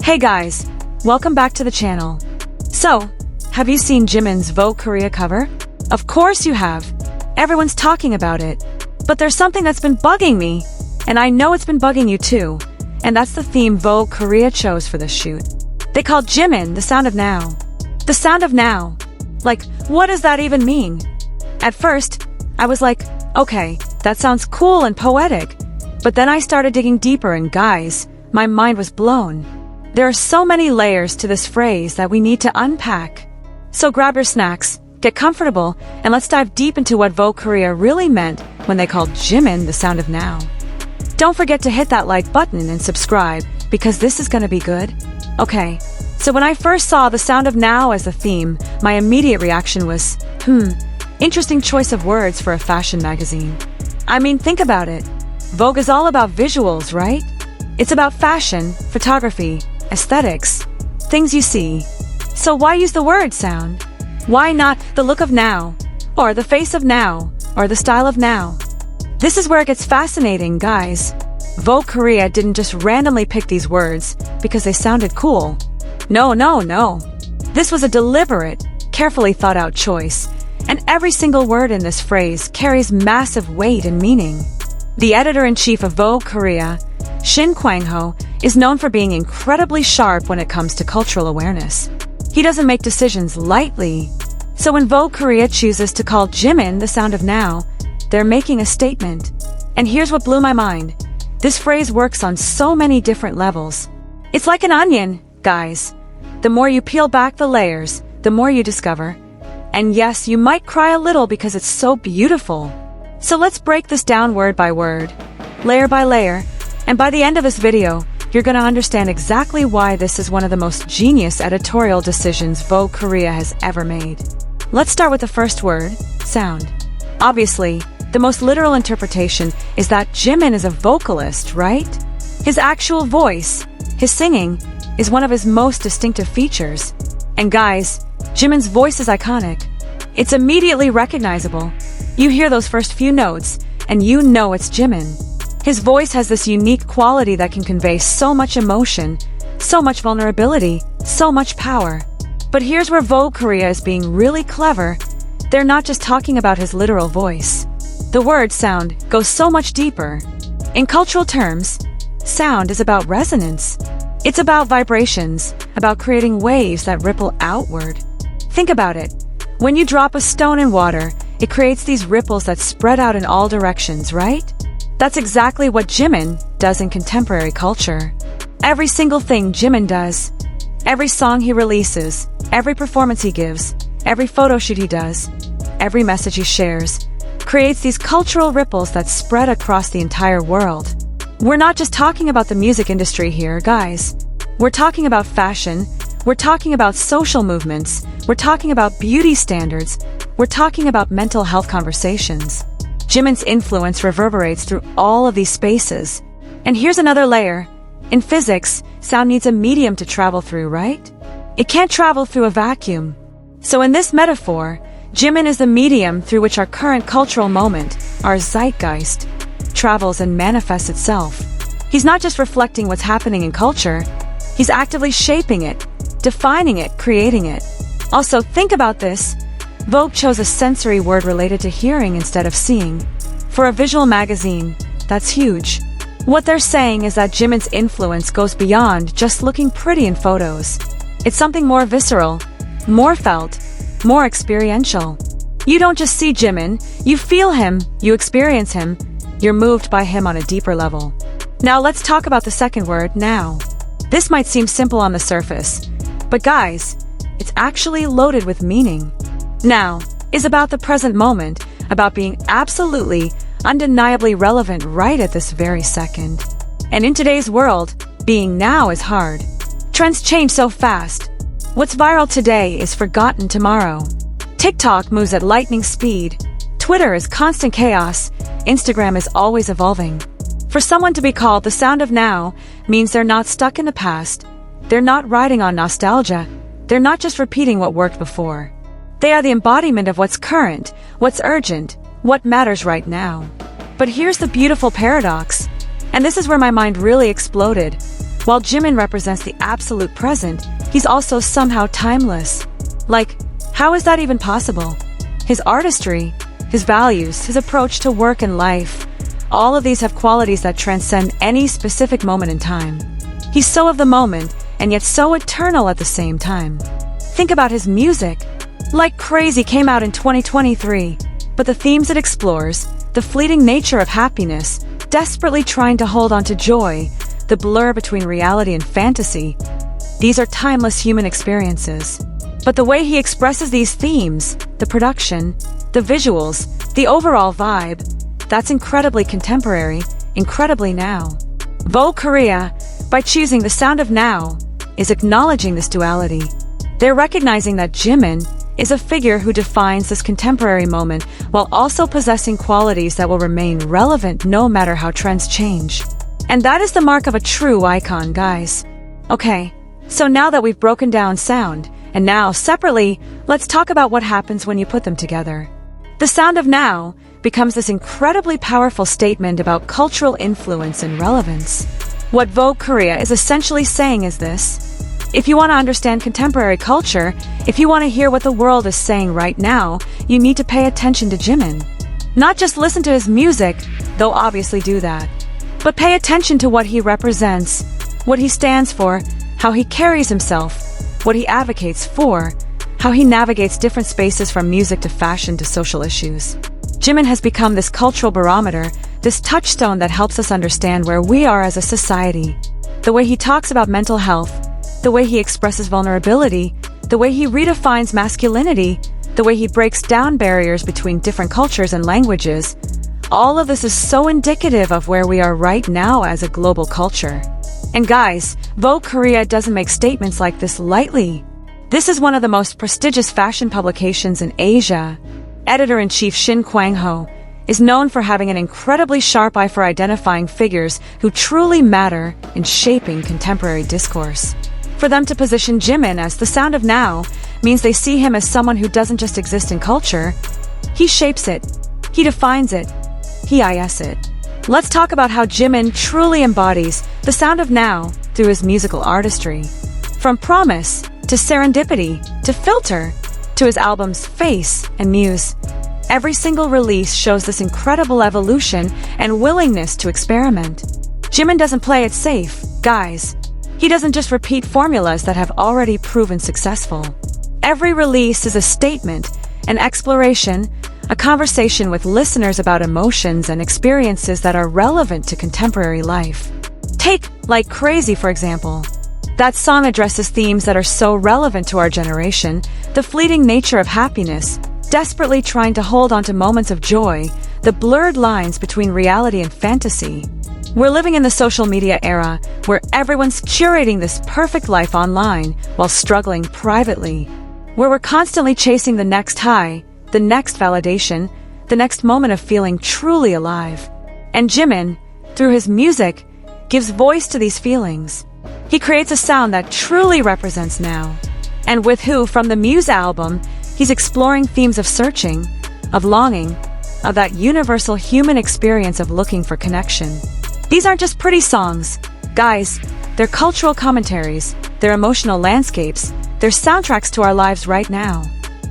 Hey guys, welcome back to the channel. So, have you seen Jimin's Vogue Korea cover? Of course you have. Everyone's talking about it. But there's something that's been bugging me, and I know it's been bugging you too. And that's the theme Vogue Korea chose for this shoot. They called Jimin the sound of now. The sound of now. Like, what does that even mean? At first, I was like, okay, that sounds cool and poetic. But then I started digging deeper and guys, my mind was blown. There are so many layers to this phrase that we need to unpack. So grab your snacks, get comfortable, and let's dive deep into what Vogue Korea really meant when they called Jimin the sound of now. Don't forget to hit that like button and subscribe, because this is gonna be good. Okay, so when I first saw the sound of now as the theme, my immediate reaction was, interesting choice of words for a fashion magazine. I mean, think about it. Vogue is all about visuals, right? It's about fashion, photography, aesthetics, things you see. So why use the word sound? Why not the look of now, or the face of now, or the style of now? This is where it gets fascinating, guys. Vogue Korea didn't just randomly pick these words because they sounded cool. No. This was a deliberate, carefully thought out choice, and every single word in this phrase carries massive weight and meaning. The editor-in-chief of Vogue Korea, Shin Kwang-ho, is known for being incredibly sharp when it comes to cultural awareness. He doesn't make decisions lightly. So when Vogue Korea chooses to call Jimin the sound of now, they're making a statement. And here's what blew my mind. This phrase works on so many different levels. It's like an onion, guys. The more you peel back the layers, the more you discover. And yes, you might cry a little because it's so beautiful. So let's break this down word by word, layer by layer, and by the end of this video, you're gonna understand exactly why this is one of the most genius editorial decisions Vogue Korea has ever made. Let's start with the first word, sound. Obviously, the most literal interpretation is that Jimin is a vocalist, right? His actual voice, his singing, is one of his most distinctive features. And guys, Jimin's voice is iconic. It's immediately recognizable. You hear those first few notes, and you know it's Jimin. His voice has this unique quality that can convey so much emotion, so much vulnerability, so much power. But here's where Vogue Korea is being really clever. They're not just talking about his literal voice. The word sound goes so much deeper. In cultural terms, sound is about resonance. It's about vibrations, about creating waves that ripple outward. Think about it. When you drop a stone in water, it creates these ripples that spread out in all directions, right? That's exactly what Jimin does in contemporary culture. Every single thing Jimin does, every song he releases, every performance he gives, every photo shoot he does, every message he shares, creates these cultural ripples that spread across the entire world. We're not just talking about the music industry here, guys. We're talking about fashion, we're talking about social movements, we're talking about beauty standards, we're talking about mental health conversations. Jimin's influence reverberates through all of these spaces. And here's another layer. In physics, sound needs a medium to travel through, right? It can't travel through a vacuum. So in this metaphor, Jimin is the medium through which our current cultural moment, our zeitgeist, travels and manifests itself. He's not just reflecting what's happening in culture, he's actively shaping it, defining it, creating it. Also, think about this. Vogue chose a sensory word related to hearing instead of seeing. For a visual magazine, that's huge. What they're saying is that Jimin's influence goes beyond just looking pretty in photos. It's something more visceral, more felt, more experiential. You don't just see Jimin, you feel him, you experience him, you're moved by him on a deeper level. Now let's talk about the second word, now. This might seem simple on the surface, but guys, it's actually loaded with meaning. Now is about the present moment, about being absolutely, undeniably relevant right at this very second. And in today's world, being now is hard. Trends change so fast. What's viral today is forgotten tomorrow. TikTok moves at lightning speed. Twitter is constant chaos. Instagram is always evolving. For someone to be called the sound of now means they're not stuck in the past. They're not riding on nostalgia. They're not just repeating what worked before. They are the embodiment of what's current, what's urgent, what matters right now. But here's the beautiful paradox, and this is where my mind really exploded. While Jimin represents the absolute present, he's also somehow timeless. Like, how is that even possible? His artistry, his values, his approach to work and life, all of these have qualities that transcend any specific moment in time. He's so of the moment, and yet so eternal at the same time. Think about his music. Like Crazy came out in 2023, but the themes it explores, the fleeting nature of happiness, desperately trying to hold on to joy, the blur between reality and fantasy, these are timeless human experiences. But the way he expresses these themes, the production, the visuals, the overall vibe, that's incredibly contemporary, incredibly now. Vogue Korea, by choosing the sound of now, is acknowledging this duality. They're recognizing that Jimin is a figure who defines this contemporary moment while also possessing qualities that will remain relevant no matter how trends change. And that is the mark of a true icon, guys. Okay, so now that we've broken down sound, and now, separately, let's talk about what happens when you put them together. The sound of now becomes this incredibly powerful statement about cultural influence and relevance. What Vogue Korea is essentially saying is this: if you want to understand contemporary culture, if you want to hear what the world is saying right now, you need to pay attention to Jimin. Not just listen to his music, though obviously do that, but pay attention to what he represents, what he stands for, how he carries himself, what he advocates for, how he navigates different spaces from music to fashion to social issues. Jimin has become this cultural barometer, this touchstone that helps us understand where we are as a society. The way he talks about mental health, the way he expresses vulnerability, the way he redefines masculinity, the way he breaks down barriers between different cultures and languages, all of this is so indicative of where we are right now as a global culture. And guys, Vogue Korea doesn't make statements like this lightly. This is one of the most prestigious fashion publications in Asia. Editor-in-chief Shin Kwang-ho is known for having an incredibly sharp eye for identifying figures who truly matter in shaping contemporary discourse. For them to position Jimin as the sound of now means they see him as someone who doesn't just exist in culture. He shapes it. He defines it. He is it. Let's talk about how Jimin truly embodies the sound of now through his musical artistry. From Promise, to Serendipity, to Filter, to his albums Face and Muse, every single release shows this incredible evolution and willingness to experiment. Jimin doesn't play it safe, guys. He doesn't just repeat formulas that have already proven successful. Every release is a statement, an exploration, a conversation with listeners about emotions and experiences that are relevant to contemporary life. Take Like Crazy, for example. That song addresses themes that are so relevant to our generation, the fleeting nature of happiness, desperately trying to hold on to moments of joy, the blurred lines between reality and fantasy. We're living in the social media era where everyone's curating this perfect life online while struggling privately, where we're constantly chasing the next high, the next validation, the next moment of feeling truly alive. And Jimin, through his music, gives voice to these feelings. He creates a sound that truly represents now. And with Who from the Muse album, he's exploring themes of searching, of longing, of that universal human experience of looking for connection. These aren't just pretty songs. Guys, they're cultural commentaries, they're emotional landscapes, they're soundtracks to our lives right now.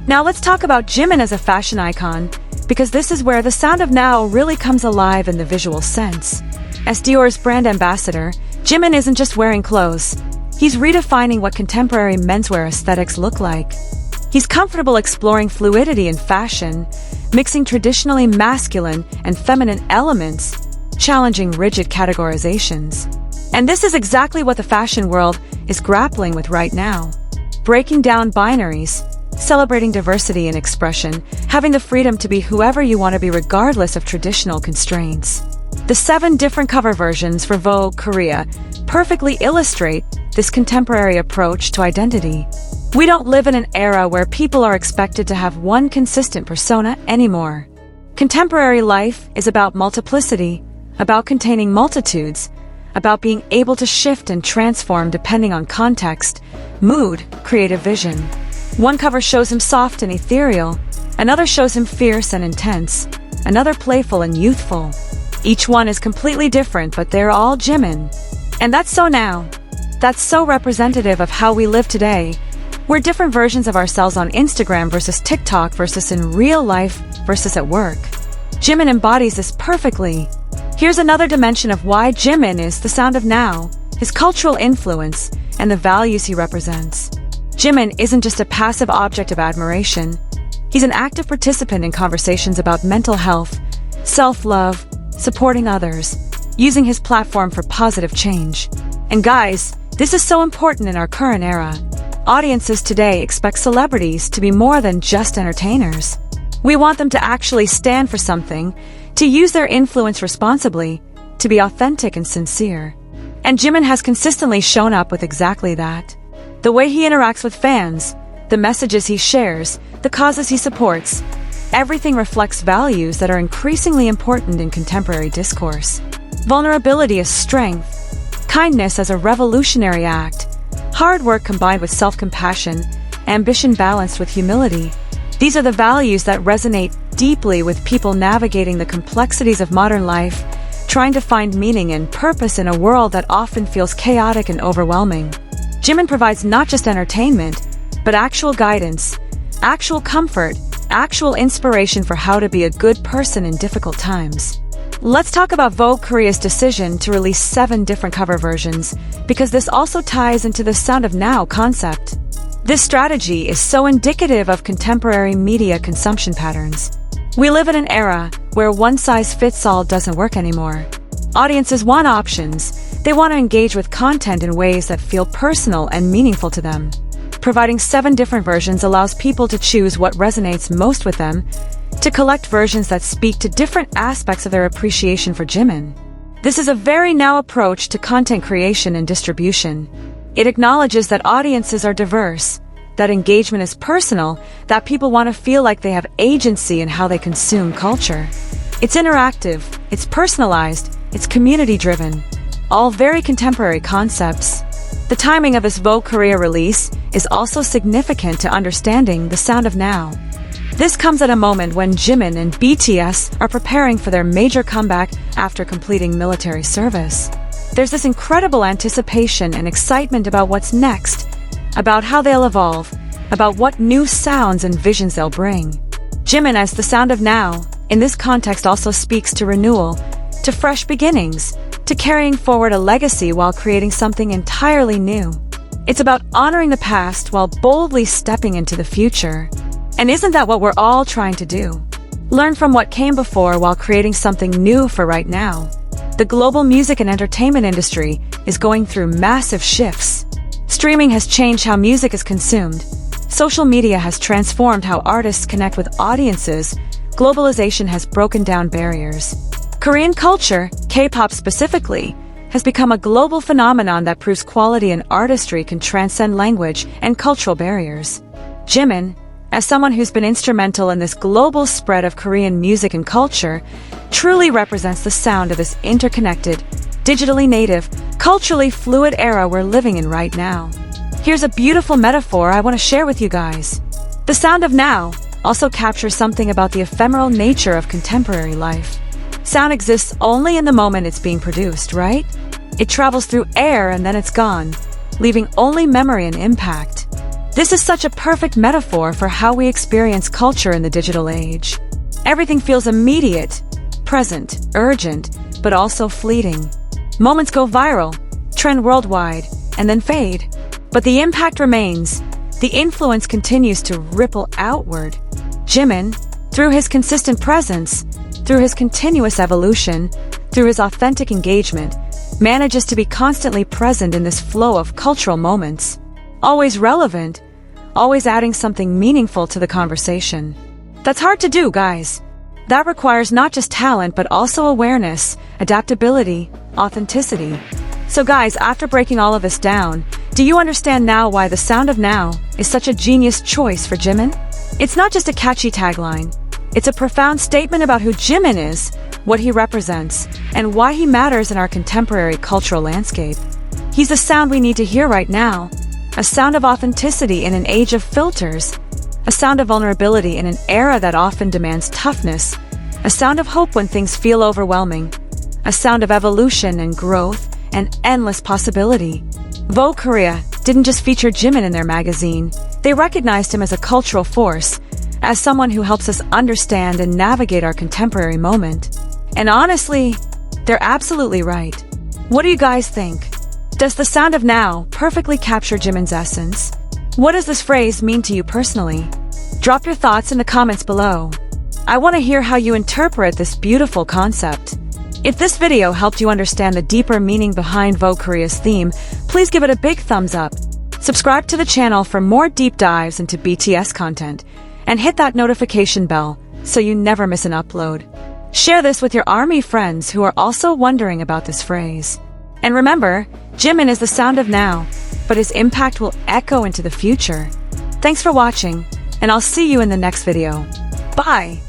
Now let's talk about Jimin as a fashion icon, because this is where the sound of now really comes alive in the visual sense. As Dior's brand ambassador, Jimin isn't just wearing clothes. He's redefining what contemporary menswear aesthetics look like. He's comfortable exploring fluidity in fashion, mixing traditionally masculine and feminine elements, challenging rigid categorizations. And this is exactly what the fashion world is grappling with right now. Breaking down binaries, celebrating diversity in expression, having the freedom to be whoever you want to be regardless of traditional constraints. The 7 different cover versions for Vogue Korea perfectly illustrate this contemporary approach to identity. We don't live in an era where people are expected to have one consistent persona anymore. Contemporary life is about multiplicity, about containing multitudes, about being able to shift and transform depending on context, mood, creative vision. One cover shows him soft and ethereal, another shows him fierce and intense, another playful and youthful. Each one is completely different, but they're all Jimin. And that's so now. That's so representative of how we live today. We're different versions of ourselves on Instagram versus TikTok versus in real life versus at work. Jimin embodies this perfectly. Here's another dimension of why Jimin is the sound of now, his cultural influence, and the values he represents. Jimin isn't just a passive object of admiration. He's an active participant in conversations about mental health, self-love, supporting others, using his platform for positive change. And guys, this is so important in our current era. Audiences today expect celebrities to be more than just entertainers. We want them to actually stand for something, to use their influence responsibly, to be authentic and sincere. And Jimin has consistently shown up with exactly that. The way he interacts with fans, the messages he shares, the causes he supports, everything reflects values that are increasingly important in contemporary discourse. Vulnerability as strength, kindness as a revolutionary act, hard work combined with self-compassion, ambition balanced with humility. These are the values that resonate deeply with people navigating the complexities of modern life, trying to find meaning and purpose in a world that often feels chaotic and overwhelming. Jimin provides not just entertainment, but actual guidance, actual comfort, actual inspiration for how to be a good person in difficult times. Let's talk about Vogue Korea's decision to release 7 different cover versions, because this also ties into the sound of now concept. This strategy is so indicative of contemporary media consumption patterns. We live in an era where one-size-fits-all doesn't work anymore. Audiences want options. They want to engage with content in ways that feel personal and meaningful to them. Providing 7 different versions allows people to choose what resonates most with them, to collect versions that speak to different aspects of their appreciation for Jimin. This is a very now approach to content creation and distribution. It acknowledges that audiences are diverse, that engagement is personal, that people want to feel like they have agency in how they consume culture. It's interactive, it's personalized, it's community-driven. All very contemporary concepts. The timing of this Vogue Korea release is also significant to understanding the sound of now. This comes at a moment when Jimin and BTS are preparing for their major comeback after completing military service. There's this incredible anticipation and excitement about what's next, about how they'll evolve, about what new sounds and visions they'll bring. Jimin as the sound of now, in this context also speaks to renewal, to fresh beginnings, to carrying forward a legacy while creating something entirely new. It's about honoring the past while boldly stepping into the future. And isn't that what we're all trying to do? Learn from what came before while creating something new for right now. The global music and entertainment industry is going through massive shifts. Streaming has changed how music is consumed. Social media has transformed how artists connect with audiences. Globalization has broken down barriers. Korean culture, K-pop specifically, has become a global phenomenon that proves quality and artistry can transcend language and cultural barriers. Jimin, as someone who's been instrumental in this global spread of Korean music and culture, truly represents the sound of this interconnected, digitally native, culturally fluid era we're living in right now. Here's a beautiful metaphor I want to share with you guys. The sound of now also captures something about the ephemeral nature of contemporary life. Sound exists only in the moment it's being produced, right? It travels through air and then it's gone, leaving only memory and impact. This is such a perfect metaphor for how we experience culture in the digital age. Everything feels immediate, present, urgent, but also fleeting. Moments go viral, trend worldwide, and then fade. But the impact remains. The influence continues to ripple outward. Jimin, through his consistent presence, through his continuous evolution, through his authentic engagement, manages to be constantly present in this flow of cultural moments. Always relevant, always adding something meaningful to the conversation. That's hard to do, guys. That requires not just talent, but also awareness, adaptability, authenticity. So guys, after breaking all of this down, do you understand now why the sound of now is such a genius choice for Jimin? It's not just a catchy tagline. It's a profound statement about who Jimin is, what he represents, and why he matters in our contemporary cultural landscape. He's the sound we need to hear right now. A sound of authenticity in an age of filters. A sound of vulnerability in an era that often demands toughness. A sound of hope when things feel overwhelming. A sound of evolution and growth and endless possibility. Vogue Korea didn't just feature Jimin in their magazine, they recognized him as a cultural force, as someone who helps us understand and navigate our contemporary moment. And honestly, they're absolutely right. What do you guys think? Does the sound of now perfectly capture Jimin's essence? What does this phrase mean to you personally? Drop your thoughts in the comments below. I want to hear how you interpret this beautiful concept. If this video helped you understand the deeper meaning behind Vogue Korea's theme, please give it a big thumbs up. Subscribe to the channel for more deep dives into BTS content, and hit that notification bell so you never miss an upload. Share this with your ARMY friends who are also wondering about this phrase. And remember, Jimin is the sound of now, but his impact will echo into the future. Thanks for watching, and I'll see you in the next video. Bye!